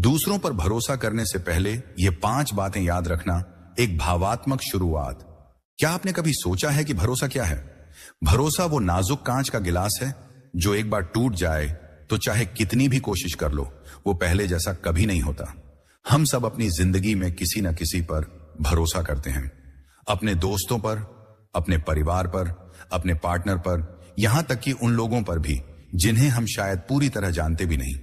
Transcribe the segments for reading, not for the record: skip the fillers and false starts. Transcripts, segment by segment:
दूसरों पर भरोसा करने से पहले ये 5 बातें याद रखना। एक भावात्मक शुरुआत। क्या आपने कभी सोचा है कि भरोसा क्या है? भरोसा वो नाजुक कांच का गिलास है जो एक बार टूट जाए तो चाहे कितनी भी कोशिश कर लो, वो पहले जैसा कभी नहीं होता। हम सब अपनी जिंदगी में किसी न किसी पर भरोसा करते हैं। अपने दोस्तों पर, अपने परिवार पर, अपने पार्टनर पर, यहां तक कि उन लोगों पर भी जिन्हें हम शायद पूरी तरह जानते भी नहीं।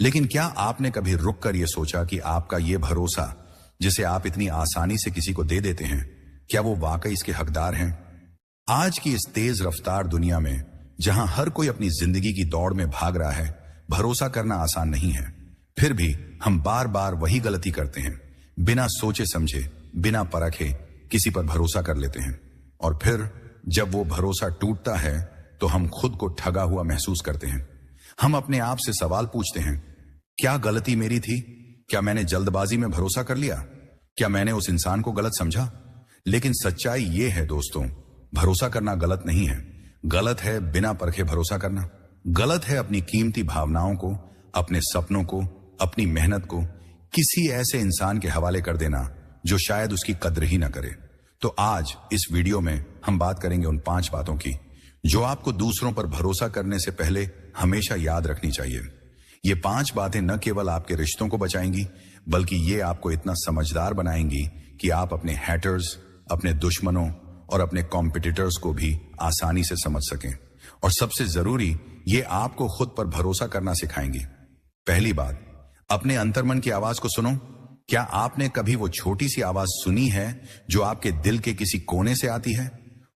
लेकिन क्या आपने कभी रुक कर यह सोचा कि आपका यह भरोसा जिसे आप इतनी आसानी से किसी को दे देते हैं, क्या वो वाकई इसके हकदार हैं? आज की इस तेज रफ्तार दुनिया में जहां हर कोई अपनी जिंदगी की दौड़ में भाग रहा है, भरोसा करना आसान नहीं है। फिर भी हम बार बार वही गलती करते हैं। बिना सोचे समझे, बिना परखे किसी पर भरोसा कर लेते हैं और फिर जब वो भरोसा टूटता है तो हम खुद को ठगा हुआ महसूस करते हैं। हम अपने आप से सवाल पूछते हैं, क्या गलती मेरी थी? क्या मैंने जल्दबाजी में भरोसा कर लिया? क्या मैंने उस इंसान को गलत समझा? लेकिन सच्चाई ये है दोस्तों, भरोसा करना गलत नहीं है। गलत है बिना परखे भरोसा करना। गलत है अपनी कीमती भावनाओं को, अपने सपनों को, अपनी मेहनत को किसी ऐसे इंसान के हवाले कर देना जो शायद उसकी कद्र ही ना करे। तो आज इस वीडियो में हम बात करेंगे उन 5 बातों की जो आपको दूसरों पर भरोसा करने से पहले हमेशा याद रखनी चाहिए। ये 5 बातें न केवल आपके रिश्तों को बचाएंगी, बल्कि ये आपको इतना समझदार बनाएंगी कि आप अपने हैटर्स, अपने दुश्मनों और अपने कॉम्पिटिटर्स को भी आसानी से समझ सकें। और सबसे जरूरी, ये आपको खुद पर भरोसा करना सिखाएंगी। पहली बात, अपने अंतर्मन की आवाज को सुनो। क्या आपने कभी वो छोटी सी आवाज सुनी है जो आपके दिल के किसी कोने से आती है?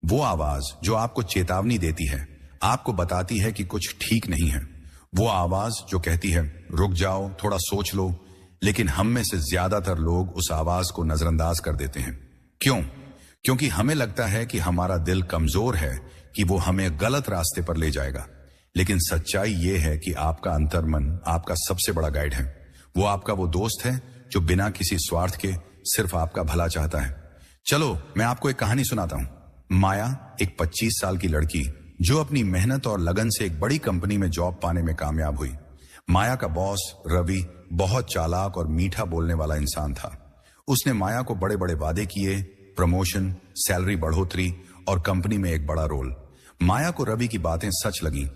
वो आवाज जो आपको चेतावनी देती है, आपको बताती है कि कुछ ठीक नहीं है। वो आवाज जो कहती है, रुक जाओ, थोड़ा सोच लो। लेकिन हम में से ज्यादातर लोग उस आवाज को नजरअंदाज कर देते हैं। क्यों? क्योंकि हमें लगता है कि हमारा दिल कमजोर है, कि वो हमें गलत रास्ते पर ले जाएगा। लेकिन सच्चाई ये है कि आपका अंतर्मन आपका सबसे बड़ा गाइड है। वो आपका वो दोस्त है जो बिना किसी स्वार्थ के सिर्फ आपका भला चाहता है। चलो मैं आपको एक कहानी सुनाता हूं। माया एक 25 साल की लड़की जो अपनी मेहनत और लगन से एक बड़ी कंपनी में जॉब पाने में कामयाब हुई। माया का बॉस रवि बहुत चालाक और मीठा बोलने वाला इंसान था। उसने माया को बड़े बड़े वादे किए, प्रमोशन, सैलरी बढ़ोतरी और कंपनी में एक बड़ा रोल। माया को रवि की बातें सच लगी।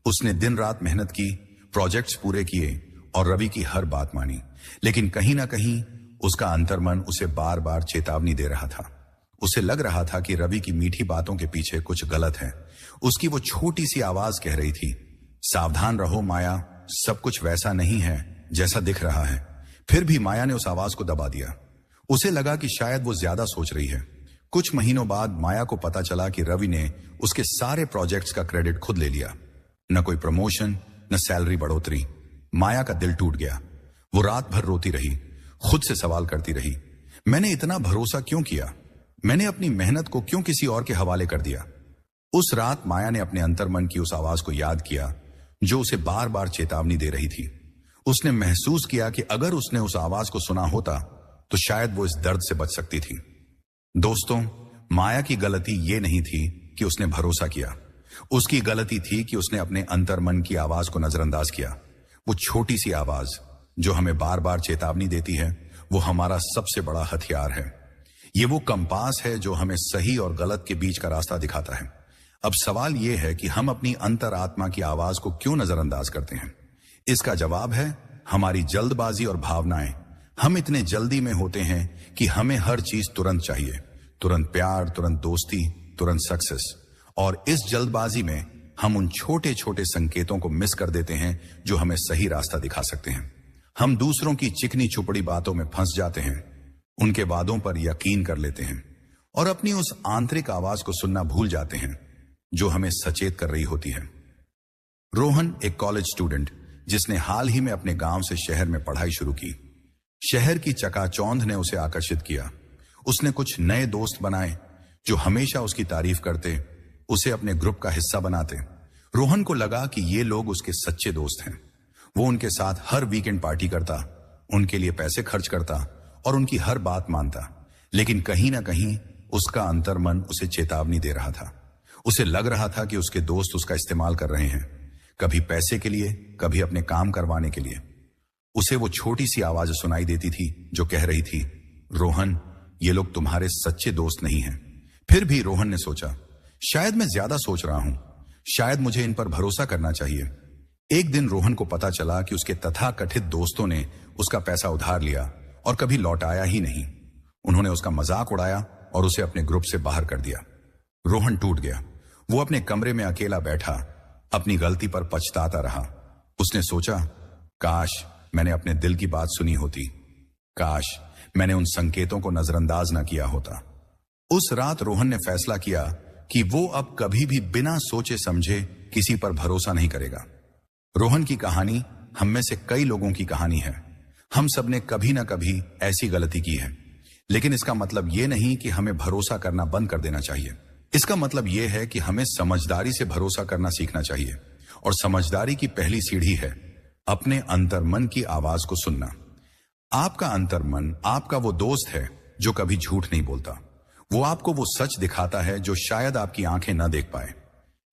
उसने दिन रात मेहनत की, प्रोजेक्ट्स पूरे किए और रवि की हर बात मानी। लेकिन कहीं ना कहीं उसका अंतर्मन उसे बार बार चेतावनी दे रहा था। उसे लग रहा था कि रवि की मीठी बातों के पीछे कुछ गलत है। उसकी वो छोटी सी आवाज कह रही थी, सावधान रहो माया, सब कुछ वैसा नहीं है जैसा दिख रहा है। फिर भी माया ने उस आवाज को दबा दिया। उसे लगा कि शायद वो ज्यादा सोच रही है। कुछ महीनों बाद माया को पता चला कि रवि ने उसके सारे प्रोजेक्ट्स का क्रेडिट खुद ले लिया। न कोई प्रमोशन, न सैलरी बढ़ोतरी। माया का दिल टूट गया। वो रात भर रोती रही, खुद से सवाल करती रही, मैंने इतना भरोसा क्यों किया? मैंने अपनी मेहनत को क्यों किसी और के हवाले कर दिया? उस रात माया ने अपने अंतर्मन की उस आवाज को याद किया जो उसे बार बार चेतावनी दे रही थी। उसने महसूस किया कि अगर उसने उस आवाज को सुना होता तो शायद वो इस दर्द से बच सकती थी। दोस्तों, माया की गलती ये नहीं थी कि उसने भरोसा किया। उसकी गलती थी कि उसने अपने अंतर्मन की आवाज को नजरअंदाज किया। वो छोटी सी आवाज जो हमें बार बार चेतावनी देती है, वो हमारा सबसे बड़ा हथियार है। ये वो कंपास है जो हमें सही और गलत के बीच का रास्ता दिखाता है। अब सवाल यह है कि हम अपनी अंतरात्मा की आवाज को क्यों नजरअंदाज करते हैं? इसका जवाब है हमारी जल्दबाजी और भावनाएं। हम इतने जल्दी में होते हैं कि हमें हर चीज तुरंत चाहिए, तुरंत प्यार, तुरंत दोस्ती, तुरंत सक्सेस। और इस जल्दबाजी में हम उन छोटे छोटे संकेतों को मिस कर देते हैं जो हमें सही रास्ता दिखा सकते हैं। हम दूसरों की चिकनी चुपड़ी बातों में फंस जाते हैं, उनके वादों पर यकीन कर लेते हैं और अपनी उस आंतरिक आवाज को सुनना भूल जाते हैं जो हमें सचेत कर रही होती है। रोहन एक कॉलेज स्टूडेंट जिसने हाल ही में अपने गांव से शहर में पढ़ाई शुरू की। शहर की चकाचौंध ने उसे आकर्षित किया। उसने कुछ नए दोस्त बनाए जो हमेशा उसकी तारीफ करते, उसे अपने ग्रुप का हिस्सा बनाते। रोहन को लगा कि ये लोग उसके सच्चे दोस्त हैं। वो उनके साथ हर वीकेंड पार्टी करता, उनके लिए पैसे खर्च करता और उनकी हर बात मानता। लेकिन कहीं ना कहीं उसका अंतर्मन उसे चेतावनी दे रहा था। उसे लग रहा था कि उसके दोस्त उसका इस्तेमाल कर रहे हैं, कभी पैसे के लिए, कभी अपने काम करवाने के लिए। उसे वो छोटी सी आवाज सुनाई देती थी जो कह रही थी, रोहन, ये लोग तुम्हारे सच्चे दोस्त नहीं हैं। फिर भी रोहन ने सोचा, शायद मैं ज्यादा सोच रहा हूं, शायद मुझे इन पर भरोसा करना चाहिए। एक दिन रोहन को पता चला कि उसके तथाकथित दोस्तों ने उसका पैसा उधार लिया और कभी लौटाया ही नहीं। उन्होंने उसका मजाक उड़ाया और उसे अपने ग्रुप से बाहर कर दिया। रोहन टूट गया। वो अपने कमरे में अकेला बैठा अपनी गलती पर पछताता रहा। उसने सोचा, काश मैंने अपने दिल की बात सुनी होती, काश मैंने उन संकेतों को नजरअंदाज न किया होता। उस रात रोहन ने फैसला किया कि वो अब कभी भी बिना सोचे समझे किसी पर भरोसा नहीं करेगा। रोहन की कहानी हम में से कई लोगों की कहानी है। हम सब ने कभी ना कभी ऐसी गलती की है, लेकिन इसका मतलब यह नहीं कि हमें भरोसा करना बंद कर देना चाहिए। इसका मतलब यह है कि हमें समझदारी से भरोसा करना सीखना चाहिए। और समझदारी की पहली सीढ़ी है अपने अंतर्मन की आवाज को सुनना। आपका अंतर्मन आपका वो दोस्त है जो कभी झूठ नहीं बोलता। वो आपको वो सच दिखाता है जो शायद आपकी आंखें न देख पाए।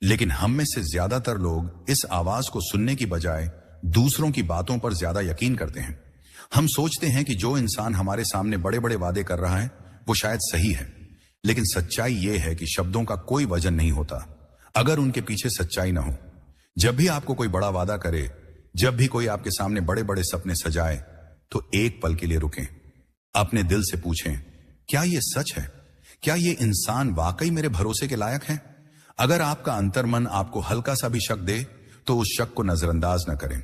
लेकिन हम में से ज्यादातर लोग इस आवाज को सुनने की बजाय दूसरों की बातों पर ज्यादा यकीन करते हैं। हम सोचते हैं कि जो इंसान हमारे सामने बड़े बड़े वादे कर रहा है वो शायद सही है, लेकिन सच्चाई यह है कि शब्दों का कोई वजन नहीं होता अगर उनके पीछे सच्चाई ना हो। जब भी आपको कोई बड़ा वादा करे, जब भी कोई आपके सामने बड़े बड़े सपने सजाए, तो एक पल के लिए रुकें। अपने दिल से पूछें, क्या यह सच है? क्या यह इंसान वाकई मेरे भरोसे के लायक है? अगर आपका अंतर्मन आपको हल्का सा भी शक दे तो उस शक को नजरअंदाज न करें,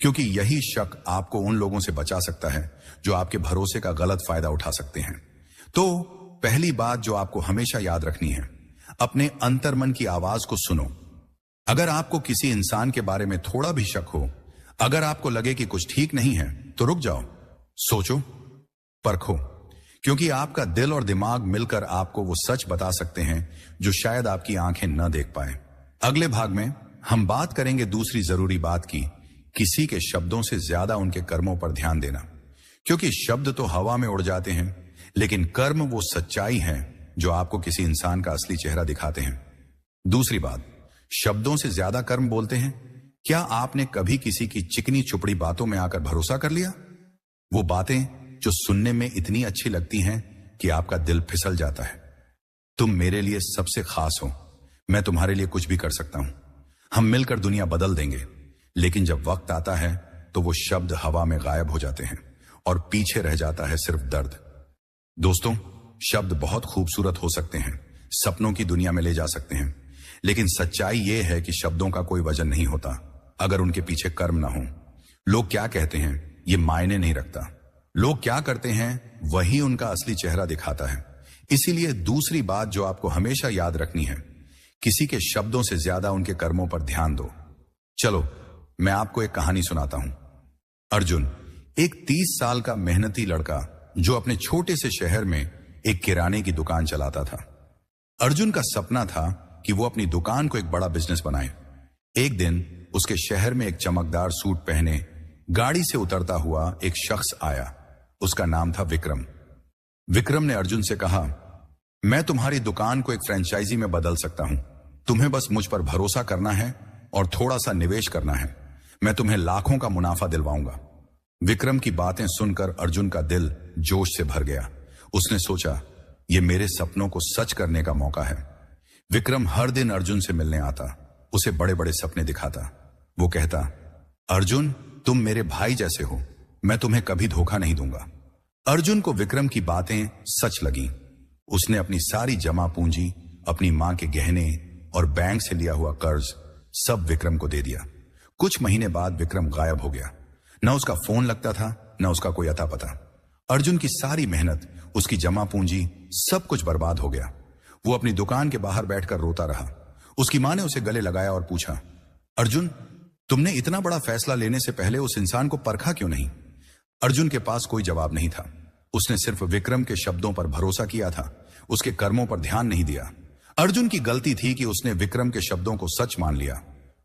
क्योंकि यही शक आपको उन लोगों से बचा सकता है जो आपके भरोसे का गलत फायदा उठा सकते हैं। तो पहली बात जो आपको हमेशा याद रखनी है, अपने अंतर्मन की आवाज को सुनो। अगर आपको किसी इंसान के बारे में थोड़ा भी शक हो, अगर आपको लगे कि कुछ ठीक नहीं है, तो रुक जाओ, सोचो, परखो, क्योंकि आपका दिल और दिमाग मिलकर आपको वो सच बता सकते हैं जो शायद आपकी आंखें न देख पाए। अगले भाग में हम बात करेंगे दूसरी जरूरी बात की, किसी के शब्दों से ज्यादा उनके कर्मों पर ध्यान देना, क्योंकि शब्द तो हवा में उड़ जाते हैं, लेकिन कर्म वो सच्चाई है जो आपको किसी इंसान का असली चेहरा दिखाते हैं। दूसरी बात, शब्दों से ज्यादा कर्म बोलते हैं। क्या आपने कभी किसी की चिकनी चुपड़ी बातों में आकर भरोसा कर लिया? वो बातें जो सुनने में इतनी अच्छी लगती हैं कि आपका दिल फिसल जाता है। तुम मेरे लिए सबसे खास हो, मैं तुम्हारे लिए कुछ भी कर सकता हूं, हम मिलकर दुनिया बदल देंगे। लेकिन जब वक्त आता है तो वो शब्द हवा में गायब हो जाते हैं और पीछे रह जाता है सिर्फ दर्द। दोस्तों, शब्द बहुत खूबसूरत हो सकते हैं, सपनों की दुनिया में ले जा सकते हैं, लेकिन सच्चाई यह है कि शब्दों का कोई वजन नहीं होता अगर उनके पीछे कर्म ना हो। लोग क्या कहते हैं ये मायने नहीं रखता, लोग क्या करते हैं वही उनका असली चेहरा दिखाता है। इसीलिए दूसरी बात जो आपको हमेशा याद रखनी है, किसी के शब्दों से ज्यादा उनके कर्मों पर ध्यान दो। चलो मैं आपको एक कहानी सुनाता हूं। अर्जुन एक 30 साल का मेहनती लड़का जो अपने छोटे से शहर में एक किराने की दुकान चलाता था। अर्जुन का सपना था कि वो अपनी दुकान को एक बड़ा बिजनेस बनाए। एक दिन उसके शहर में एक चमकदार सूट पहने गाड़ी से उतरता हुआ एक शख्स आया। उसका नाम था विक्रम। विक्रम ने अर्जुन से कहा, मैं तुम्हारी दुकान को एक फ्रेंचाइजी में बदल सकता हूं, तुम्हें बस मुझ पर भरोसा करना है और थोड़ा सा निवेश करना है, मैं तुम्हें लाखों का मुनाफा दिलवाऊंगा। विक्रम की बातें सुनकर अर्जुन का दिल जोश से भर गया। उसने सोचा, यह मेरे सपनों को सच करने का मौका है। विक्रम हर दिन अर्जुन से मिलने आता, उसे बड़े बड़े सपने दिखाता। वो कहता, अर्जुन तुम मेरे भाई जैसे हो, मैं तुम्हें कभी धोखा नहीं दूंगा। अर्जुन को विक्रम की बातें सच लगी। उसने अपनी सारी जमा पूंजी, अपनी मां के गहने और बैंक से लिया हुआ कर्ज सब विक्रम को दे दिया। कुछ महीने बाद विक्रम गायब हो गया। न उसका फोन लगता था, न उसका कोई अता पता। अर्जुन की सारी मेहनत, उसकी जमा पूंजी, सब कुछ बर्बाद हो गया। वो अपनी दुकान के बाहर बैठकर रोता रहा। उसकी मां ने उसे गले लगाया और पूछा, अर्जुन तुमने इतना बड़ा फैसला लेने से पहले उस इंसान को परखा क्यों नहीं? अर्जुन के पास कोई जवाब नहीं था। उसने सिर्फ विक्रम के शब्दों पर भरोसा किया था, उसके कर्मों पर ध्यान नहीं दिया। अर्जुन की गलती थी कि उसने विक्रम के शब्दों को सच मान लिया।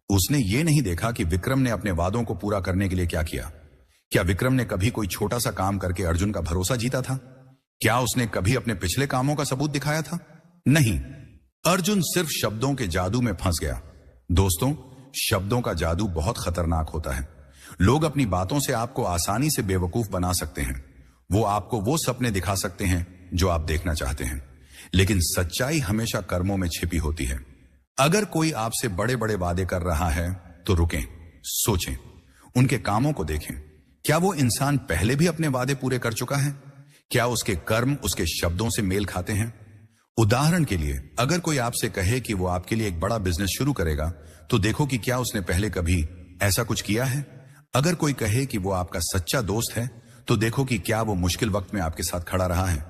उसने ये नहीं देखा कि विक्रम ने अपने वादों को पूरा करने के लिए क्या किया। क्या विक्रम ने कभी कोई छोटा सा काम करके अर्जुन का भरोसा जीता था? क्या उसने कभी अपने पिछले कामों का सबूत दिखाया था? नहीं, अर्जुन सिर्फ शब्दों के जादू में फंस गया। दोस्तों, शब्दों का जादू बहुत खतरनाक होता है। लोग अपनी बातों से आपको आसानी से बेवकूफ बना सकते हैं। वो आपको वो सपने दिखा सकते हैं जो आप देखना चाहते हैं, लेकिन सच्चाई हमेशा कर्मों में छिपी होती है। अगर कोई आपसे बड़े बड़े वादे कर रहा है तो रुकें, सोचें, उनके कामों को देखें। क्या वो इंसान पहले भी अपने वादे पूरे कर चुका है? क्या उसके कर्म उसके शब्दों से मेल खाते हैं? उदाहरण के लिए, अगर कोई आपसे कहे कि वो आपके लिए एक बड़ा बिजनेस शुरू करेगा, तो देखो कि क्या उसने पहले कभी ऐसा कुछ किया है। अगर कोई कहे कि वो आपका सच्चा दोस्त है, तो देखो कि क्या वो मुश्किल वक्त में आपके साथ खड़ा रहा है।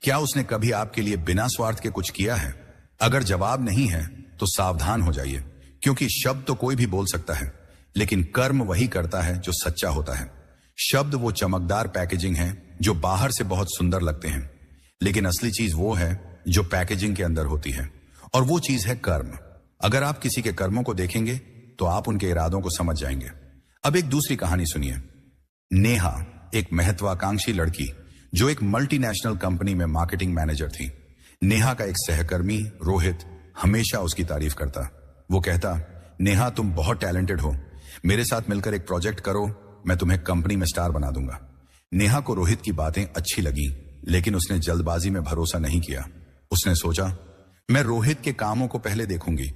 क्या उसने कभी आपके लिए बिना स्वार्थ के कुछ किया है? अगर जवाब नहीं है तो सावधान हो जाइए, क्योंकि शब्द तो कोई भी बोल सकता है, लेकिन कर्म वही करता है जो सच्चा होता है। शब्द वो चमकदार पैकेजिंग है जो बाहर से बहुत सुंदर लगते हैं, लेकिन असली चीज वो है जो पैकेजिंग के अंदर होती है, और वो चीज है कर्म। अगर आप किसी के कर्मों को देखेंगे तो आप उनके इरादों को समझ जाएंगे। अब एक दूसरी कहानी सुनिए। नेहा एक महत्वाकांक्षी लड़की जो एक मल्टीनेशनल कंपनी में मार्केटिंग मैनेजर थी। नेहा का एक सहकर्मी रोहित हमेशा उसकी तारीफ करता। वो कहता, नेहा तुम बहुत टैलेंटेड हो, मेरे साथ मिलकर एक प्रोजेक्ट करो, मैं तुम्हें कंपनी में स्टार बना दूंगा। नेहा को रोहित की बातें अच्छी लगी, लेकिन उसने जल्दबाजी में भरोसा नहीं किया। उसने सोचा, मैं रोहित के कामों को पहले देखूंगी।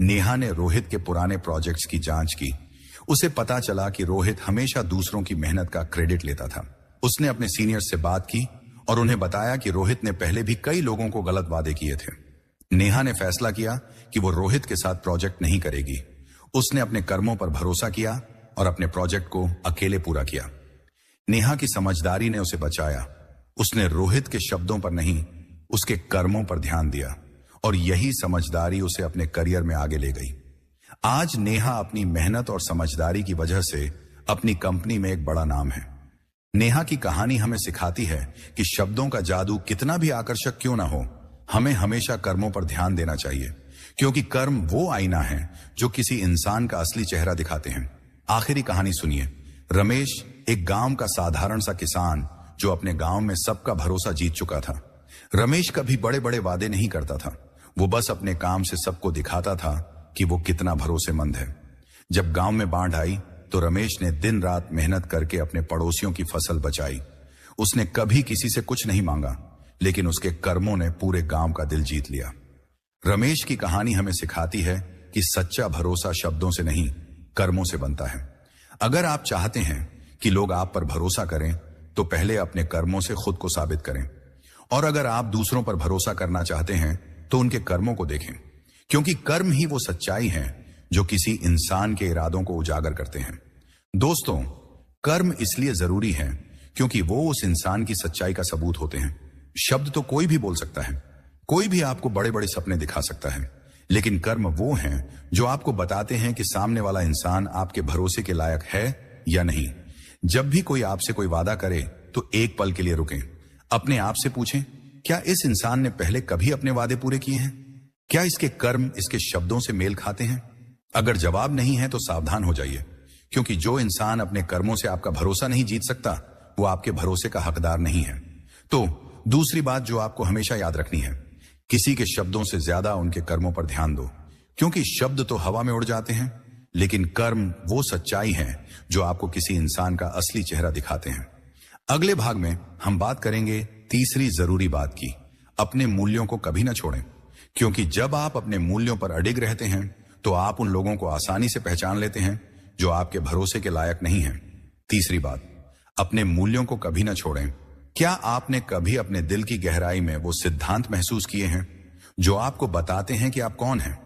नेहा ने रोहित के पुराने प्रोजेक्ट्स की जांच की। उसे पता चला कि रोहित हमेशा दूसरों की मेहनत का क्रेडिट लेता था। उसने अपने सीनियर्स से बात की और उन्हें बताया कि रोहित ने पहले भी कई लोगों को गलत वादे किए थे। नेहा ने फैसला किया कि वो रोहित के साथ प्रोजेक्ट नहीं करेगी। उसने अपने कर्मों पर भरोसा किया और अपने प्रोजेक्ट को अकेले पूरा किया। नेहा की समझदारी ने उसे बचाया। उसने रोहित के शब्दों पर नहीं, उसके कर्मों पर ध्यान दिया, और यही समझदारी उसे अपने करियर में आगे ले गई। आज नेहा अपनी मेहनत और समझदारी की वजह से अपनी कंपनी में एक बड़ा नाम है। नेहा की कहानी हमें सिखाती है कि शब्दों का जादू कितना भी आकर्षक क्यों ना हो, हमें हमेशा कर्मों पर ध्यान देना चाहिए, क्योंकि कर्म वो आईना है जो किसी इंसान का असली चेहरा दिखाते हैं। आखिरी कहानी सुनिए। रमेश एक गांव का साधारण सा किसान जो अपने गांव में सबका भरोसा जीत चुका था। रमेश कभी बड़े बड़े वादे नहीं करता था, वो बस अपने काम से सबको दिखाता था कि वो कितना भरोसेमंद है। जब गांव में बाढ़ आई तो रमेश ने दिन रात मेहनत करके अपने पड़ोसियों की फसल बचाई। उसने कभी किसी से कुछ नहीं मांगा, लेकिन उसके कर्मों ने पूरे गांव का दिल जीत लिया। रमेश की कहानी हमें सिखाती है कि सच्चा भरोसा शब्दों से नहीं, कर्मों से बनता है। अगर आप चाहते हैं कि लोग आप पर भरोसा करें, तो पहले अपने कर्मों से खुद को साबित करें, और अगर आप दूसरों पर भरोसा करना चाहते हैं तो उनके कर्मों को देखें, क्योंकि कर्म ही वो सच्चाई है जो किसी इंसान के इरादों को उजागर करते हैं। दोस्तों, कर्म इसलिए जरूरी है क्योंकि वो उस इंसान की सच्चाई का सबूत होते हैं। शब्द तो कोई भी बोल सकता है, कोई भी आपको बड़े बड़े सपने दिखा सकता है, लेकिन कर्म वो हैं जो आपको बताते हैं कि सामने वाला इंसान आपके भरोसे के लायक है या नहीं। जब भी कोई आपसे कोई वादा करे तो एक पल के लिए रुकें, अपने आप से पूछें, क्या इस इंसान ने पहले कभी अपने वादे पूरे किए हैं? क्या इसके कर्म इसके शब्दों से मेल खाते हैं? अगर जवाब नहीं है तो सावधान हो जाइए, क्योंकि जो इंसान अपने कर्मों से आपका भरोसा नहीं जीत सकता, वो आपके भरोसे का हकदार नहीं है। तो दूसरी बात जो आपको हमेशा याद रखनी है, किसी के शब्दों से ज्यादा उनके कर्मों पर ध्यान दो, क्योंकि शब्द तो हवा में उड़ जाते हैं, लेकिन कर्म वो सच्चाई है जो आपको किसी इंसान का असली चेहरा दिखाते हैं। अगले भाग में हम बात करेंगे तीसरी जरूरी बात की, अपने मूल्यों को कभी ना छोड़ें, क्योंकि जब आप अपने मूल्यों पर अडिग रहते हैं तो आप उन लोगों को आसानी से पहचान लेते हैं जो आपके भरोसे के लायक नहीं हैं। तीसरी बात, अपने मूल्यों को कभी ना छोड़ें। क्या आपने कभी अपने दिल की गहराई में वो सिद्धांत महसूस किए हैं जो आपको बताते हैं कि आप कौन हैं?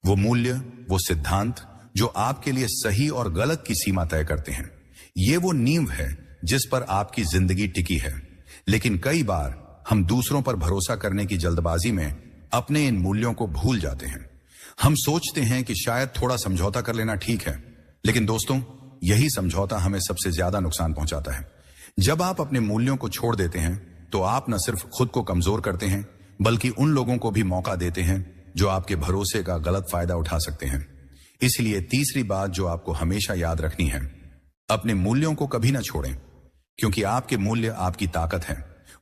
वो मूल्य, वो सिद्धांत जो आपके लिए सही और गलत की सीमा तय करते हैं। ये वो नींव है जिस पर आपकी जिंदगी टिकी है। लेकिन कई बार हम दूसरों पर भरोसा करने की जल्दबाजी में अपने इन मूल्यों को भूल जाते हैं। हम सोचते हैं कि शायद थोड़ा समझौता कर लेना ठीक है, लेकिन दोस्तों, यही समझौता हमें सबसे ज्यादा नुकसान पहुंचाता है। जब आप अपने मूल्यों को छोड़ देते हैं तो आप न सिर्फ खुद को कमजोर करते हैं, बल्कि उन लोगों को भी मौका देते हैं जो आपके भरोसे का गलत फायदा उठा सकते हैं। इसलिए तीसरी बात जो आपको हमेशा याद रखनी है, अपने मूल्यों को कभी ना छोड़ें, क्योंकि आपके मूल्य आपकी ताकत है।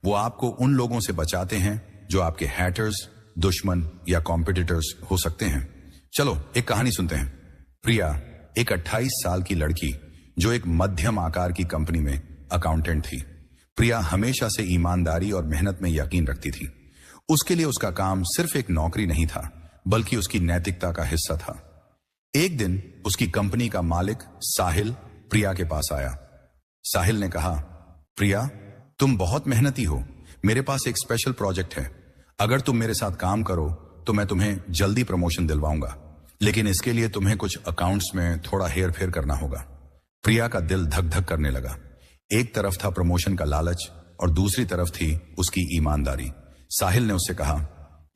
वो आपको उन लोगों से बचाते हैं जो आपके हैटर्स, दुश्मन या कॉम्पिटिटर्स हो सकते हैं। चलो एक कहानी सुनते हैं। प्रिया एक 28 साल की लड़की जो एक मध्यम आकार की कंपनी में अकाउंटेंट थी। प्रिया हमेशा से ईमानदारी और मेहनत में यकीन रखती थी। उसके लिए उसका काम सिर्फ एक नौकरी नहीं था, बल्कि उसकी नैतिकता का हिस्सा था। एक दिन उसकी कंपनी का मालिक साहिल प्रिया के पास आया। साहिल ने कहा, प्रिया, तुम बहुत मेहनती हो। मेरे पास एक स्पेशल प्रोजेक्ट है। अगर तुम मेरे साथ काम करो तो मैं तुम्हें जल्दी प्रमोशन दिलवाऊंगा, लेकिन इसके लिए तुम्हें कुछ अकाउंट्स में थोड़ा हेर फेर करना होगा। प्रिया का दिल धक धक करने लगा। एक तरफ था प्रमोशन का लालच और दूसरी तरफ थी उसकी ईमानदारी। साहिल ने उससे कहा,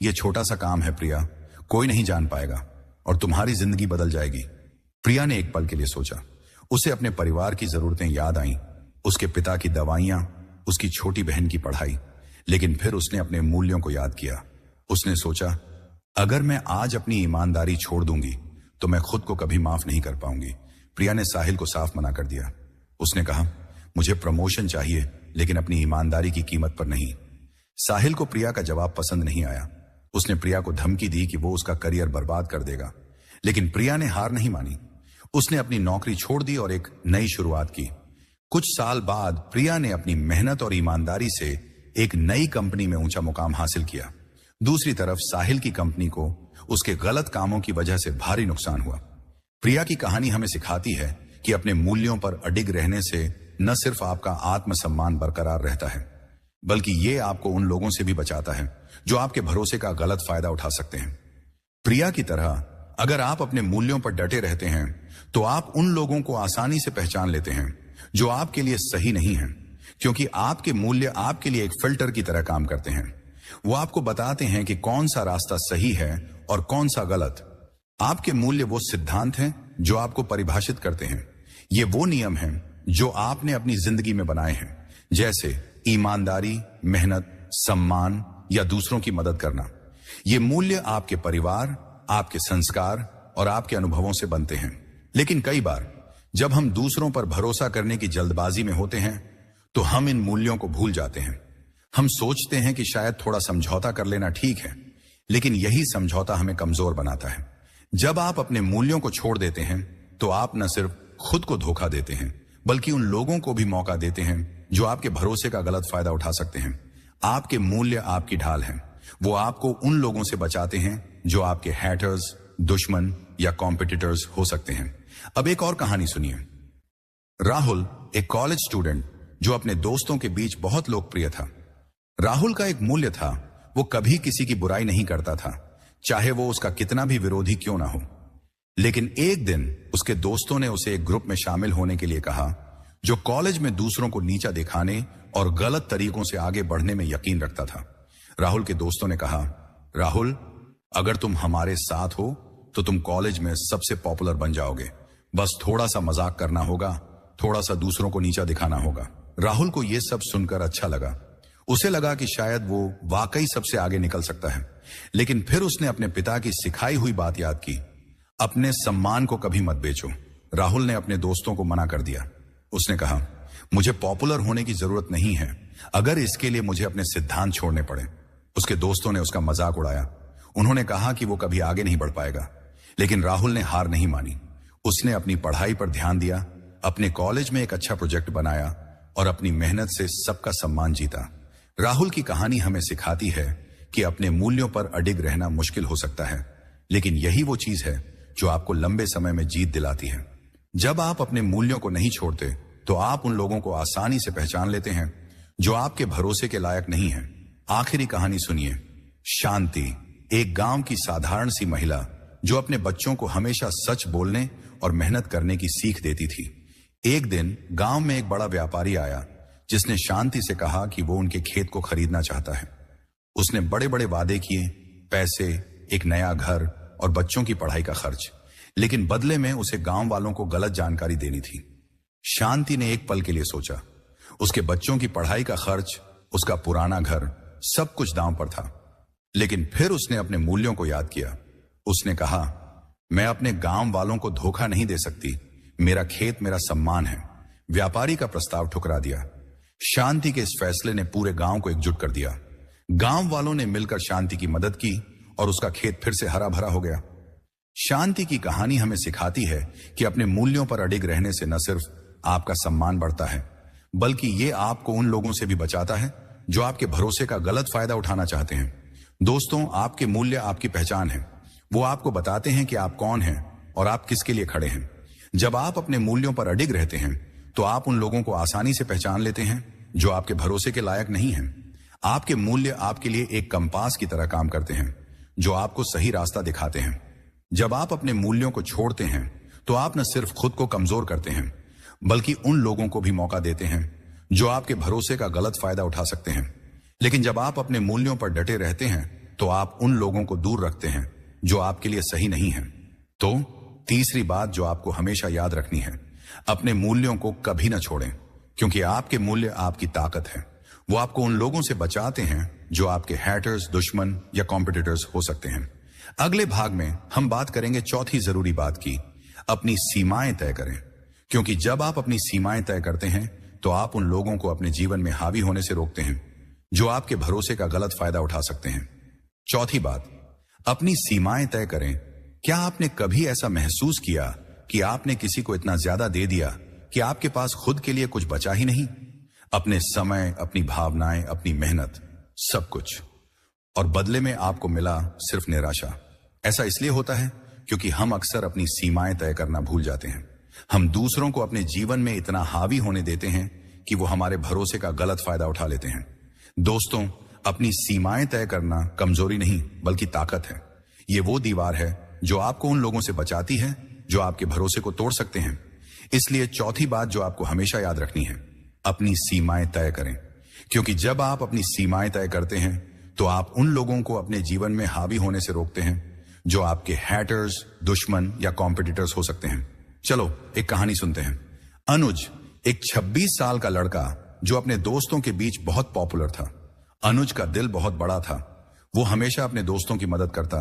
यह छोटा सा काम है प्रिया, कोई नहीं जान पाएगा और तुम्हारी जिंदगी बदल जाएगी। प्रिया ने एक पल के लिए सोचा। उसे अपने परिवार की जरूरतें याद आईं, उसके पिता की दवाइयां, उसकी छोटी बहन की पढ़ाई। लेकिन फिर उसने अपने मूल्यों को याद किया। उसने सोचा, अगर मैं आज अपनी ईमानदारी छोड़ दूंगी तो मैं खुद को कभी माफ नहीं कर पाऊंगी। प्रिया ने साहिल को साफ मना कर दिया। उसने कहा, मुझे प्रमोशन चाहिए, लेकिन अपनी ईमानदारी की कीमत पर नहीं। साहिल को प्रिया का जवाब पसंद नहीं आया। उसने प्रिया को धमकी दी कि वो उसका करियर बर्बाद कर देगा, लेकिन प्रिया ने हार नहीं मानी। उसने अपनी नौकरी छोड़ दी और एक नई शुरुआत की। कुछ साल बाद प्रिया ने अपनी मेहनत और ईमानदारी से एक नई कंपनी में ऊंचा मुकाम हासिल किया। दूसरी तरफ साहिल की कंपनी को उसके गलत कामों की वजह से भारी नुकसान हुआ। प्रिया की कहानी हमें सिखाती है कि अपने मूल्यों पर अडिग रहने से न सिर्फ आपका आत्मसम्मान बरकरार रहता है, बल्कि ये आपको उन लोगों से भी बचाता है जो आपके भरोसे का गलत फायदा उठा सकते हैं। प्रिया की तरह अगर आप अपने मूल्यों पर डटे रहते हैं तो आप उन लोगों को आसानी से पहचान लेते हैं जो आपके लिए सही नहीं है, क्योंकि आपके मूल्य आपके लिए एक फिल्टर की तरह काम करते हैं। वो आपको बताते हैं कि कौन सा रास्ता सही है और कौन सा गलत। आपके मूल्य वो सिद्धांत हैं जो आपको परिभाषित करते हैं। ये वो नियम हैं जो आपने अपनी जिंदगी में बनाए हैं, जैसे ईमानदारी, मेहनत, सम्मान या दूसरों की मदद करना। ये मूल्य आपके परिवार, आपके संस्कार और आपके अनुभवों से बनते हैं। लेकिन कई बार जब हम दूसरों पर भरोसा करने की जल्दबाजी में होते हैं तो हम इन मूल्यों को भूल जाते हैं। हम सोचते हैं कि शायद थोड़ा समझौता कर लेना ठीक है, लेकिन यही समझौता हमें कमजोर बनाता है। जब आप अपने मूल्यों को छोड़ देते हैं तो आप न सिर्फ खुद को धोखा देते हैं, बल्कि उन लोगों को भी मौका देते हैं जो आपके भरोसे का गलत फायदा उठा सकते हैं। आपके मूल्य आपकी ढाल हैं। वो आपको उन लोगों से बचाते हैं जो आपके हैटर्स, दुश्मन या कॉम्पिटिटर्स हो सकते हैं। अब एक और कहानी सुनिए। राहुल एक कॉलेज स्टूडेंट जो अपने दोस्तों के बीच बहुत लोकप्रिय था। राहुल का एक मूल्य था, वो कभी किसी की बुराई नहीं करता था, चाहे वो उसका कितना भी विरोधी क्यों ना हो। लेकिन एक दिन उसके दोस्तों ने उसे एक ग्रुप में शामिल होने के लिए कहा जो कॉलेज में दूसरों को नीचा दिखाने और गलत तरीकों से आगे बढ़ने में यकीन रखता था। राहुल के दोस्तों ने कहा, राहुल, अगर तुम हमारे साथ हो तो तुम कॉलेज में सबसे पॉपुलर बन जाओगे। बस थोड़ा सा मजाक करना होगा, थोड़ा सा दूसरों को नीचा दिखाना होगा। राहुल को यह सब सुनकर अच्छा लगा। उसे लगा कि शायद वो वाकई सबसे आगे निकल सकता है। लेकिन फिर उसने अपने पिता की सिखाई हुई बात याद की, अपने सम्मान को कभी मत बेचो। राहुल ने अपने दोस्तों को मना कर दिया। उसने कहा, मुझे पॉपुलर होने की जरूरत नहीं है, अगर इसके लिए मुझे अपने सिद्धांत छोड़ने पड़े। उसके दोस्तों ने उसका मजाक उड़ाया। उन्होंने कहा कि वो कभी आगे नहीं बढ़ पाएगा, लेकिन राहुल ने हार नहीं मानी। उसने अपनी पढ़ाई पर ध्यान दिया, अपने कॉलेज में एक अच्छा प्रोजेक्ट बनाया और अपनी मेहनत से सबका सम्मान जीता। राहुल की कहानी हमें सिखाती है कि अपने मूल्यों पर अडिग रहना मुश्किल हो सकता है, लेकिन यही वो चीज है जो आपको लंबे समय में जीत दिलाती है। जब आप अपने मूल्यों को नहीं छोड़ते तो आप उन लोगों को आसानी से पहचान लेते हैं जो आपके भरोसे के लायक नहीं है। आखिरी कहानी सुनिए। शांति एक गांव की साधारण सी महिला जो अपने बच्चों को हमेशा सच बोलने और मेहनत करने की सीख देती थी। एक दिन गांव में एक बड़ा व्यापारी आया जिसने शांति से कहा कि वो उनके खेत को खरीदना चाहता है। उसने बड़े बड़े वादे किए, पैसे, एक नया घर और बच्चों की पढ़ाई का खर्च, लेकिन बदले में उसे गांव वालों को गलत जानकारी देनी थी। शांति ने एक पल के लिए सोचा। उसके बच्चों की पढ़ाई का खर्च, उसका पुराना घर, सब कुछ दांव पर था। लेकिन फिर उसने अपने मूल्यों को याद किया। उसने कहा, मैं अपने गांव वालों को धोखा नहीं दे सकती, मेरा खेत मेरा सम्मान है। व्यापारी का प्रस्ताव ठुकरा दिया। शांति के इस फैसले ने पूरे गांव को एकजुट कर दिया। गांव वालों ने मिलकर शांति की मदद की और उसका खेत फिर से हरा भरा हो गया। शांति की कहानी हमें सिखाती है कि अपने मूल्यों पर अडिग रहने से न सिर्फ आपका सम्मान बढ़ता है, बल्कि ये आपको उन लोगों से भी बचाता है जो आपके भरोसे का गलत फायदा उठाना चाहते हैं। दोस्तों, आपके मूल्य आपकी पहचान है। वो आपको बताते हैं कि आप कौन हैं और आप किसके लिए खड़े हैं। जब आप अपने मूल्यों पर अडिग रहते हैं तो आप उन लोगों को आसानी से पहचान लेते हैं जो आपके भरोसे के लायक नहीं हैं। आपके मूल्य आपके लिए एक कंपास की तरह काम करते हैं जो आपको सही रास्ता दिखाते हैं। जब आप अपने मूल्यों को छोड़ते हैं तो आप न सिर्फ खुद को कमजोर करते हैं, बल्कि उन लोगों को भी मौका देते हैं जो आपके भरोसे का गलत फायदा उठा सकते हैं। लेकिन जब आप अपने मूल्यों पर डटे रहते हैं तो आप उन लोगों को दूर रखते हैं जो आपके लिए सही नहीं है। तो तीसरी बात जो आपको हमेशा याद रखनी है, अपने मूल्यों को कभी ना छोड़ें, क्योंकि आपके मूल्य आपकी ताकत है। वो आपको उन लोगों से बचाते हैं जो आपके हैटर्स, दुश्मन या कॉम्पिटिटर्स हो सकते हैं। अगले भाग में हम बात करेंगे चौथी जरूरी बात की, अपनी सीमाएं तय करें। क्योंकि जब आप अपनी सीमाएं तय करते हैं तो आप उन लोगों को अपने जीवन में हावी होने से रोकते हैं जो आपके भरोसे का गलत फायदा उठा सकते हैं। चौथी बात, अपनी सीमाएं तय करें। क्या आपने कभी ऐसा महसूस किया कि आपने किसी को इतना ज्यादा दे दिया कि आपके पास खुद के लिए कुछ बचा ही नहीं? अपने समय, अपनी भावनाएं, अपनी मेहनत, सब कुछ, और बदले में आपको मिला सिर्फ निराशा। ऐसा इसलिए होता है क्योंकि हम अक्सर अपनी सीमाएं तय करना भूल जाते हैं। हम दूसरों को अपने जीवन में इतना हावी होने देते हैं कि वो हमारे भरोसे का गलत फायदा उठा लेते हैं। दोस्तों, अपनी सीमाएं तय करना कमजोरी नहीं बल्कि ताकत है। ये वो दीवार है जो आपको उन लोगों से बचाती है जो आपके भरोसे को तोड़ सकते हैं। इसलिए चौथी बात जो आपको हमेशा याद रखनी है, अपनी सीमाएं तय करें। क्योंकि जब आप अपनी सीमाएं तय करते हैं तो आप उन लोगों को अपने जीवन में हावी होने से रोकते हैं जो आपके हैटर्स, दुश्मन या कॉम्पिटिटर्स हो सकते हैं। चलो एक कहानी सुनते हैं। अनुज एक 26 साल का लड़का जो अपने दोस्तों के बीच बहुत पॉपुलर था। अनुज का दिल बहुत बड़ा था। वो हमेशा अपने दोस्तों की मदद करता,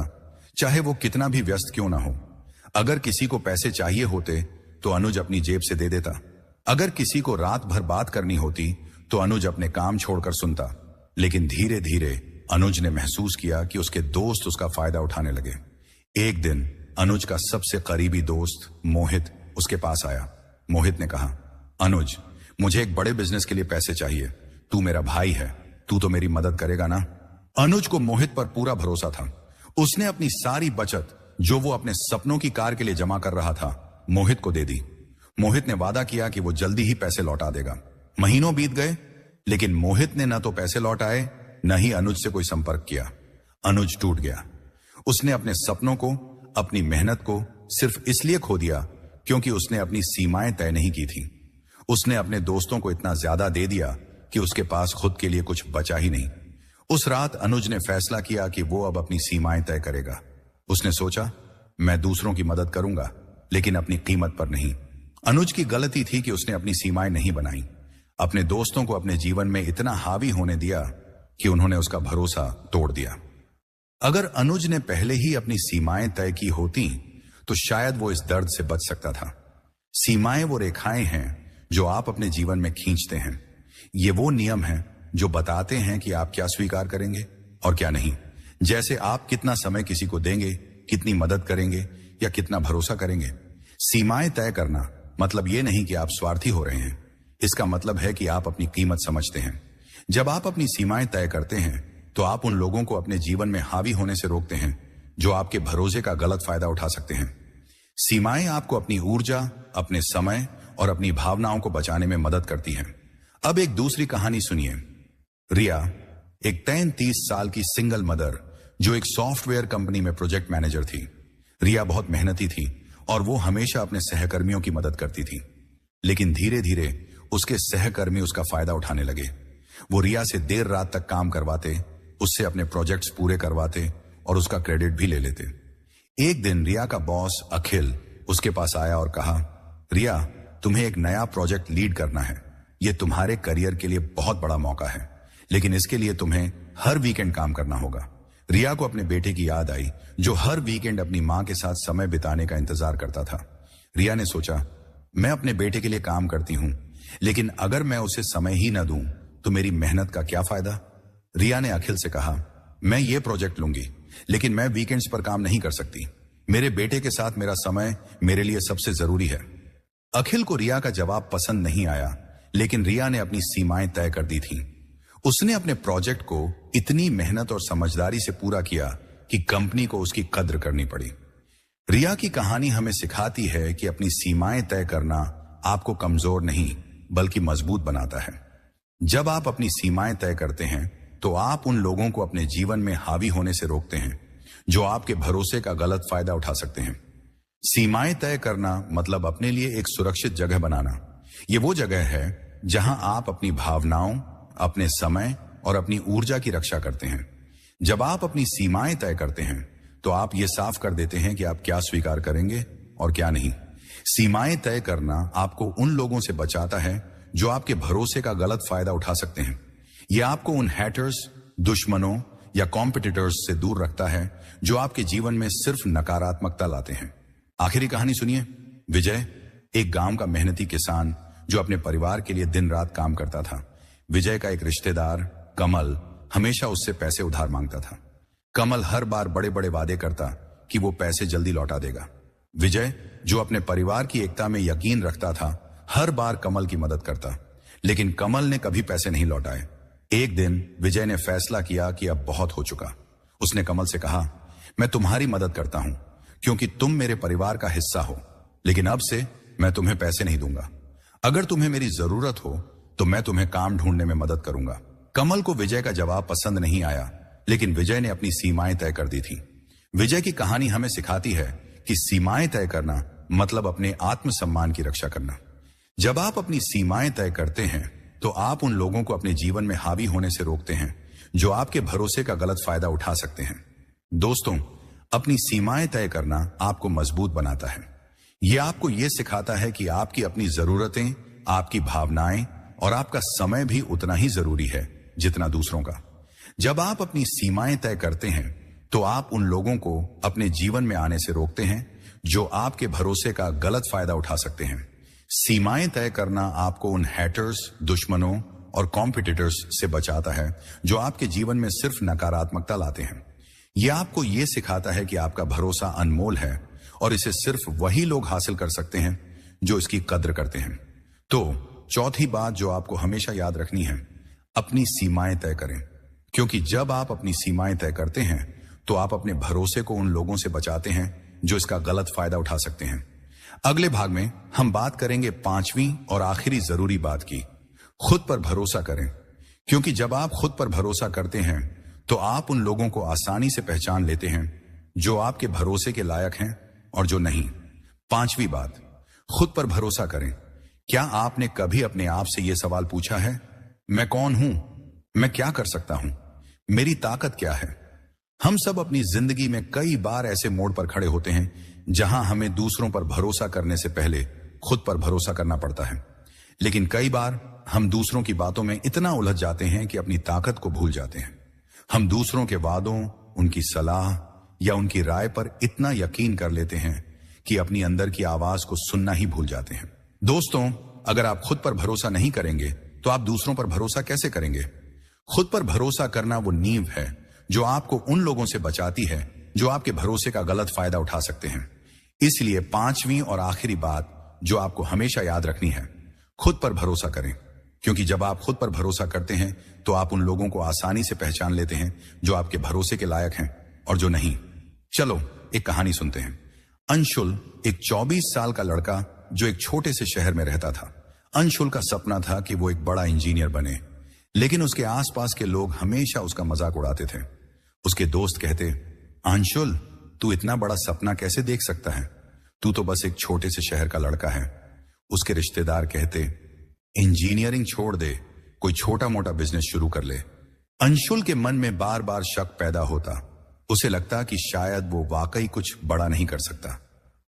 चाहे वो कितना भी व्यस्त क्यों ना हो। अगर किसी को पैसे चाहिए होते तो अनुज अपनी जेब से दे देता। अगर किसी को रात भर बात करनी होती तो अनुज अपने काम छोड़कर सुनता। लेकिन धीरे धीरे अनुज ने महसूस किया कि उसके दोस्त उसका फायदा उठाने लगे। एक दिन अनुज का सबसे करीबी दोस्त मोहित उसके पास आया। मोहित ने कहा, अनुज, मुझे एक बड़े बिजनेस के लिए पैसे चाहिए। तू मेरा भाई है, तू तो मेरी मदद करेगा ना? अनुज को मोहित पर पूरा भरोसा था। उसने अपनी सारी बचत जो वो अपने सपनों की कार के लिए जमा कर रहा था मोहित को दे दी। मोहित ने वादा किया कि वो जल्दी ही पैसे लौटा देगा। महीनों बीत गए, लेकिन मोहित ने न तो पैसे लौटाए न ही अनुज से कोई संपर्क किया। अनुज टूट गया। उसने अपने सपनों को, अपनी मेहनत को सिर्फ इसलिए खो दिया क्योंकि उसने अपनी सीमाएं तय नहीं की थी। उसने अपने दोस्तों को इतना ज्यादा दे दिया कि उसके पास खुद के लिए कुछ बचा ही नहीं। उस रात अनुज ने फैसला किया कि वो अब अपनी सीमाएं तय करेगा। उसने सोचा, मैं दूसरों की मदद करूंगा लेकिन अपनी कीमत पर नहीं। अनुज की गलती थी कि उसने अपनी सीमाएं नहीं बनाई। अपने दोस्तों को अपने जीवन में इतना हावी होने दिया कि उन्होंने उसका भरोसा तोड़ दिया। अगर अनुज ने पहले ही अपनी सीमाएं तय की होती तो शायद वो इस दर्द से बच सकता था। सीमाएं वो रेखाएं हैं जो आप अपने जीवन में खींचते हैं। ये वो नियम हैं जो बताते हैं कि आप क्या स्वीकार करेंगे और क्या नहीं। जैसे आप कितना समय किसी को देंगे, कितनी मदद करेंगे या कितना भरोसा करेंगे। सीमाएं तय करना मतलब ये नहीं कि आप स्वार्थी हो रहे हैं। इसका मतलब है कि आप अपनी कीमत समझते हैं। जब आप अपनी सीमाएं तय करते हैं तो आप उन लोगों को अपने जीवन में हावी होने से रोकते हैं जो आपके भरोसे का गलत फायदा उठा सकते हैं। सीमाएं आपको अपनी ऊर्जा, अपने समय और अपनी भावनाओं को बचाने में मदद करती हैं। अब एक दूसरी कहानी सुनिए। रिया एक 33 साल की सिंगल मदर जो एक सॉफ्टवेयर कंपनी में प्रोजेक्ट मैनेजर थी। रिया बहुत मेहनती थी और वो हमेशा अपने सहकर्मियों की मदद करती थी। लेकिन धीरे धीरे उसके सहकर्मी उसका फायदा उठाने लगे। वो रिया से देर रात तक काम करवाते, उससे अपने प्रोजेक्ट्स पूरे करवाते और उसका क्रेडिट भी ले लेते। एक दिन रिया का बॉस अखिल उसके पास आया और कहा, रिया, तुम्हें एक नया प्रोजेक्ट लीड करना है। यह तुम्हारे करियर के लिए बहुत बड़ा मौका है, लेकिन इसके लिए तुम्हें हर वीकेंड काम करना होगा। रिया को अपने बेटे की याद आई जो हर वीकेंड अपनी मां के साथ समय बिताने का इंतजार करता था। रिया ने सोचा, मैं अपने बेटे के लिए काम करती हूं, लेकिन अगर मैं उसे समय ही न दूं तो मेरी मेहनत का क्या फायदा। रिया ने अखिल से कहा, मैं ये प्रोजेक्ट लूंगी, लेकिन मैं वीकेंड्स पर काम नहीं कर सकती। मेरे बेटे के साथ मेरा समय मेरे लिए सबसे जरूरी है। अखिल को रिया का जवाब पसंद नहीं आया, लेकिन रिया ने अपनी सीमाएं तय कर दी थीं। उसने अपने प्रोजेक्ट को इतनी मेहनत और समझदारी से पूरा किया कि कंपनी को उसकी कद्र करनी पड़ी। रिया की कहानी हमें सिखाती है कि अपनी सीमाएं तय करना आपको कमजोर नहीं बल्कि मजबूत बनाता है। जब आप अपनी सीमाएं तय करते हैं तो आप उन लोगों को अपने जीवन में हावी होने से रोकते हैं जो आपके भरोसे का गलत फायदा उठा सकते हैं। सीमाएं तय करना मतलब अपने लिए एक सुरक्षित जगह बनाना। ये वो जगह है जहां आप अपनी भावनाओं, अपने समय और अपनी ऊर्जा की रक्षा करते हैं। जब आप अपनी सीमाएं तय करते हैं तो आप ये साफ कर देते हैं कि आप क्या स्वीकार करेंगे और क्या नहीं। सीमाएं तय करना आपको उन लोगों से बचाता है जो आपके भरोसे का गलत फायदा उठा सकते हैं। यह आपको उन हैटर्स, दुश्मनों या कॉम्पिटिटर्स से दूर रखता है जो आपके जीवन में सिर्फ नकारात्मकता लाते हैं। आखिरी कहानी सुनिए। विजय एक गांव का मेहनती किसान जो अपने परिवार के लिए दिन रात काम करता था। विजय का एक रिश्तेदार कमल हमेशा उससे पैसे उधार मांगता था। कमल हर बार बड़े बड़े वादे करता कि वो पैसे जल्दी लौटा देगा। विजय, जो अपने परिवार की एकता में यकीन रखता था, हर बार कमल की मदद करता, लेकिन कमल ने कभी पैसे नहीं लौटाए। एक दिन विजय ने फैसला किया कि अब बहुत हो चुका। उसने कमल से कहा, मैं तुम्हारी मदद करता हूं क्योंकि तुम मेरे परिवार का हिस्सा हो, लेकिन अब से मैं तुम्हें पैसे नहीं दूंगा। अगर तुम्हें मेरी जरूरत हो तो मैं तुम्हें काम ढूंढने में मदद करूंगा। कमल को विजय का जवाब पसंद नहीं आया, लेकिन विजय ने अपनी सीमाएं तय कर दी थी। विजय की कहानी हमें सिखाती है कि सीमाएं तय करना मतलब अपने आत्मसम्मान की रक्षा करना। जब आप अपनी सीमाएं तय करते हैं तो आप उन लोगों को अपने जीवन में हावी होने से रोकते हैं जो आपके भरोसे का गलत फायदा उठा सकते हैं। दोस्तों, अपनी सीमाएं तय करना आपको मजबूत बनाता है। यह आपको यह सिखाता है कि आपकी अपनी जरूरतें, आपकी भावनाएं और आपका समय भी उतना ही जरूरी है जितना दूसरों का। जब आप अपनी सीमाएं तय करते हैं तो आप उन लोगों को अपने जीवन में आने से रोकते हैं जो आपके भरोसे का गलत फायदा उठा सकते हैं। सीमाएं तय करना आपको उन हैटर्स, दुश्मनों और कॉम्पिटिटर्स से बचाता है जो आपके जीवन में सिर्फ नकारात्मकता लाते हैं। यह आपको यह सिखाता है कि आपका भरोसा अनमोल है और इसे सिर्फ वही लोग हासिल कर सकते हैं जो इसकी कद्र करते हैं। तो चौथी बात जो आपको हमेशा याद रखनी है, अपनी सीमाएं तय करें, क्योंकि जब आप अपनी सीमाएं तय करते हैं तो आप अपने भरोसे को उन लोगों से बचाते हैं जो इसका गलत फायदा उठा सकते हैं। अगले भाग में हम बात करेंगे पांचवी और आखिरी जरूरी बात की, खुद पर भरोसा करें, क्योंकि जब आप खुद पर भरोसा करते हैं तो आप उन लोगों को आसानी से पहचान लेते हैं जो आपके भरोसे के लायक हैं और जो नहीं। पांचवी बात, खुद पर भरोसा करें। क्या आपने कभी अपने आप से यह सवाल पूछा है, मैं कौन हूं, मैं क्या कर सकता हूं, मेरी ताकत क्या है? हम सब अपनी जिंदगी में कई बार ऐसे मोड़ पर खड़े होते हैं जहां हमें दूसरों पर भरोसा करने से पहले खुद पर भरोसा करना पड़ता है। लेकिन कई बार हम दूसरों की बातों में इतना उलझ जाते हैं कि अपनी ताकत को भूल जाते हैं। हम दूसरों के वादों, उनकी सलाह या उनकी राय पर इतना यकीन कर लेते हैं कि अपनी अंदर की आवाज को सुनना ही भूल जाते हैं। दोस्तों, अगर आप खुद पर भरोसा नहीं करेंगे तो आप दूसरों पर भरोसा कैसे करेंगे? खुद पर भरोसा करना वो नींव है जो आपको उन लोगों से बचाती है जो आपके भरोसे का गलत फायदा उठा सकते हैं। इसलिए पांचवी और आखिरी बात जो आपको हमेशा याद रखनी है, खुद पर भरोसा करें, क्योंकि जब आप खुद पर भरोसा करते हैं तो आप उन लोगों को आसानी से पहचान लेते हैं जो आपके भरोसे के लायक हैं और जो नहीं। चलो एक कहानी सुनते हैं। अंशुल एक 24 साल का लड़का जो एक छोटे से शहर में रहता था। अंशुल का सपना था कि वो एक बड़ा इंजीनियर बने, लेकिन उसके आसपास के लोग हमेशा उसका मजाक उड़ाते थे। उसके दोस्त कहते, अंशुल, तू इतना बड़ा सपना कैसे देख सकता है, तू तो बस एक छोटे से शहर का लड़का है। उसके रिश्तेदार कहते, इंजीनियरिंग छोड़ दे, कोई छोटा मोटा बिजनेस शुरू कर ले। अंशुल के मन में बार बार शक पैदा होता। उसे लगता कि शायद वो वाकई कुछ बड़ा नहीं कर सकता।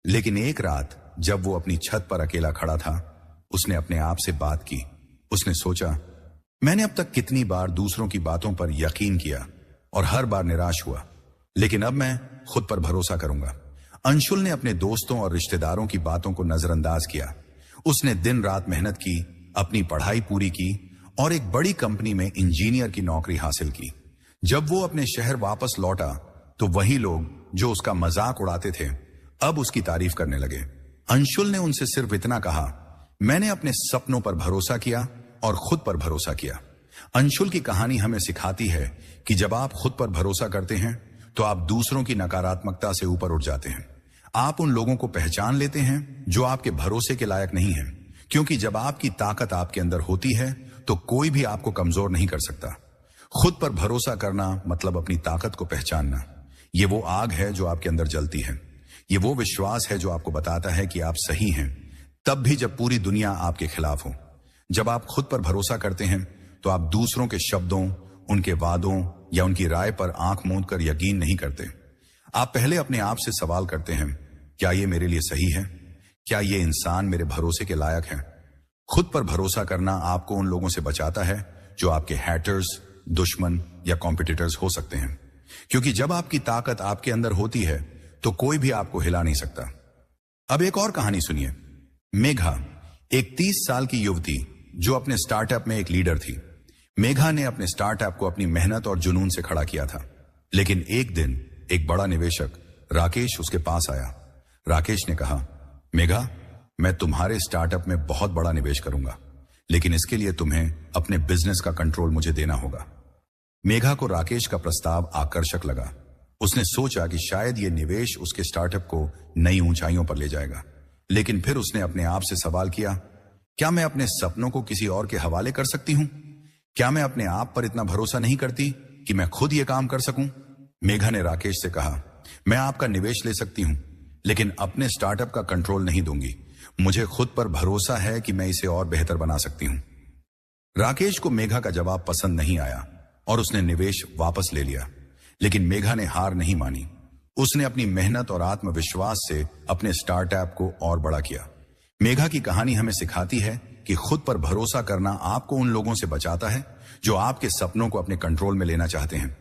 लेकिन एक रात जब वो अपनी छत पर अकेला खड़ा था, उसने अपने आप से बात की। उसने सोचा, मैंने अब तक कितनी बार दूसरों की बातों पर यकीन किया और हर बार निराश हुआ, लेकिन अब मैं खुद पर भरोसा करूंगा। अंशुल ने अपने दोस्तों और रिश्तेदारों की बातों को नजरअंदाज किया। उसने दिन रात मेहनत की, अपनी पढ़ाई पूरी की और एक बड़ी कंपनी में इंजीनियर की नौकरी हासिल की। जब वो अपने शहर वापस लौटा तो वही लोग जो उसका मजाक उड़ाते थे अब उसकी तारीफ करने लगे। अंशुल ने उनसे सिर्फ इतना कहा, मैंने अपने सपनों पर भरोसा किया और खुद पर भरोसा किया। अंशुल की कहानी हमें सिखाती है कि जब आप खुद पर भरोसा करते हैं तो आप दूसरों की नकारात्मकता से ऊपर उठ जाते हैं। आप उन लोगों को पहचान लेते हैं जो आपके भरोसे के लायक नहीं है, क्योंकि जब आपकी ताकत आपके अंदर होती है तो कोई भी आपको कमजोर नहीं कर सकता। खुद पर भरोसा करना मतलब अपनी ताकत को पहचानना। ये वो आग है जो आपके अंदर जलती है। ये वो विश्वास है जो आपको बताता है कि आप सही हैं, तब भी जब पूरी दुनिया आपके खिलाफ हो। जब आप खुद पर भरोसा करते हैं तो आप दूसरों के शब्दों, उनके वादों या उनकी राय पर आंख मूंद कर यकीन नहीं करते। आप पहले अपने आप से सवाल करते हैं, क्या ये मेरे लिए सही है? क्या ये इंसान मेरे भरोसे के लायक है? खुद पर भरोसा करना आपको उन लोगों से बचाता है जो आपके हैटर्स, दुश्मन या कॉम्पिटिटर्स हो सकते हैं, क्योंकि जब आपकी ताकत आपके अंदर होती है तो कोई भी आपको हिला नहीं सकता। अब एक और कहानी सुनिए। मेघा एक 30 साल की युवती जो अपने स्टार्टअप में एक लीडर थी। मेघा ने अपने स्टार्टअप को अपनी मेहनत और जुनून से खड़ा किया था, लेकिन एक दिन एक बड़ा निवेशक राकेश उसके पास आया। राकेश ने कहा, मेघा, मैं तुम्हारे स्टार्टअप में बहुत बड़ा निवेश करूंगा, लेकिन इसके लिए तुम्हें अपने बिजनेस का कंट्रोल मुझे देना होगा। मेघा को राकेश का प्रस्ताव आकर्षक लगा। उसने सोचा कि शायद यह निवेश उसके स्टार्टअप को नई ऊंचाइयों पर ले जाएगा, लेकिन फिर उसने अपने आप से सवाल किया, क्या मैं अपने सपनों को किसी और के हवाले कर सकती हूं? क्या मैं अपने आप पर इतना भरोसा नहीं करती कि मैं खुद यह काम कर सकूं? मेघा ने राकेश से कहा, मैं आपका निवेश ले सकती हूं, लेकिन अपने स्टार्टअप का कंट्रोल नहीं दूंगी। मुझे खुद पर भरोसा है कि मैं इसे और बेहतर बना सकती हूं। राकेश को मेघा का जवाब पसंद नहीं आया और उसने निवेश वापस ले लिया, लेकिन मेघा ने हार नहीं मानी। उसने अपनी मेहनत और आत्मविश्वास से अपने स्टार्टअप को और बड़ा किया। मेघा की कहानी हमें सिखाती है कि खुद पर भरोसा करना आपको उन लोगों से बचाता है जो आपके सपनों को अपने कंट्रोल में लेना चाहते हैं।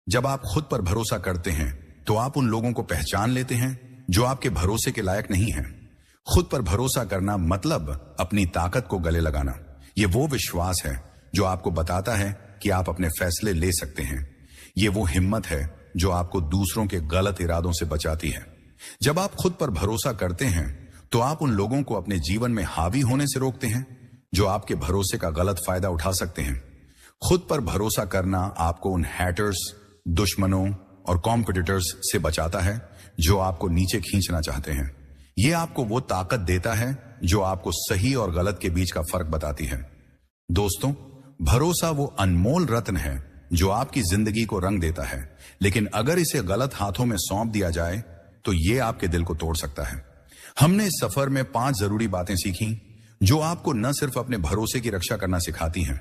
जब आप खुद पर भरोसा करते हैं तो आप उन लोगों को पहचान लेते हैं जो आपके भरोसे के लायक नहीं हैं। खुद पर भरोसा करना मतलब अपनी ताकत को गले लगाना। ये वो विश्वास है जो आपको बताता है कि आप अपने फैसले ले सकते हैं। ये वो हिम्मत है जो आपको दूसरों के गलत इरादों से बचाती है। जब आप खुद पर भरोसा करते हैं तो आप उन लोगों को अपने जीवन में हावी होने से रोकते हैं जो आपके भरोसे का गलत फायदा उठा सकते हैं। खुद पर भरोसा करना आपको उन हैटर्स, दुश्मनों और कॉम्पिटिटर्स से बचाता है जो आपको नीचे खींचना चाहते हैं। यह आपको वो ताकत देता है जो आपको सही और गलत के बीच का फर्क बताती है। दोस्तों, भरोसा वो अनमोल रत्न है जो आपकी जिंदगी को रंग देता है, लेकिन अगर इसे गलत हाथों में सौंप दिया जाए तो ये आपके दिल को तोड़ सकता है। हमने इस सफर में 5 जरूरी बातें सीखी जो आपको न सिर्फ अपने भरोसे की रक्षा करना सिखाती हैं,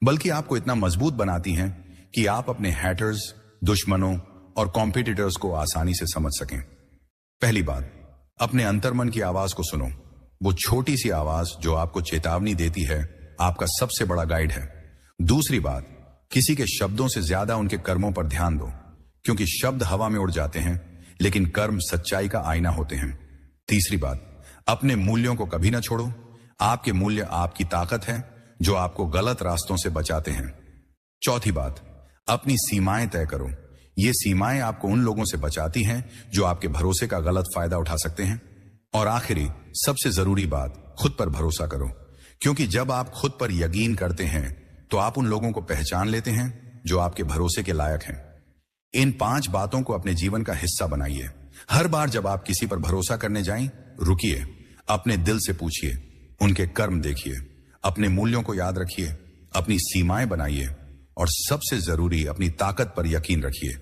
बल्कि आपको इतना मजबूत बनाती हैं कि आप अपने हैटर्स, दुश्मनों और कॉम्पिटिटर्स को आसानी से समझ सकें। पहली बात, अपने अंतर्मन की आवाज को सुनो। वो छोटी सी आवाज जो आपको चेतावनी देती है आपका सबसे बड़ा गाइड है। दूसरी बात, किसी के शब्दों से ज्यादा उनके कर्मों पर ध्यान दो, क्योंकि शब्द हवा में उड़ जाते हैं लेकिन कर्म सच्चाई का आईना होते हैं। तीसरी बात, अपने मूल्यों को कभी ना छोड़ो। आपके मूल्य आपकी ताकत है जो आपको गलत रास्तों से बचाते हैं। चौथी बात, अपनी सीमाएं तय करो। ये सीमाएं आपको उन लोगों से बचाती हैं जो आपके भरोसे का गलत फायदा उठा सकते हैं। और आखिरी, सबसे जरूरी बात, खुद पर भरोसा करो, क्योंकि जब आप खुद पर यकीन करते हैं तो आप उन लोगों को पहचान लेते हैं जो आपके भरोसे के लायक हैं। इन 5 बातों को अपने जीवन का हिस्सा बनाइए। हर बार जब आप किसी पर भरोसा करने जाएं, रुकिए, अपने दिल से पूछिए, उनके कर्म देखिए, अपने मूल्यों को याद रखिए, अपनी सीमाएं बनाइए और सबसे जरूरी, अपनी ताकत पर यकीन रखिए,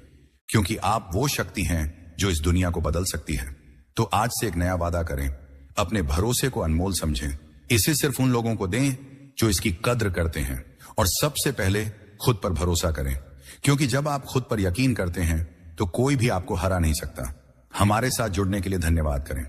क्योंकि आप वो शक्ति हैं जो इस दुनिया को बदल सकती है। तो आज से एक नया वादा करें, अपने भरोसे को अनमोल समझें, इसे सिर्फ उन लोगों को दें जो इसकी कद्र करते हैं, और सबसे पहले खुद पर भरोसा करें, क्योंकि जब आप खुद पर यकीन करते हैं तो कोई भी आपको हरा नहीं सकता। हमारे साथ जुड़ने के लिए धन्यवाद करें।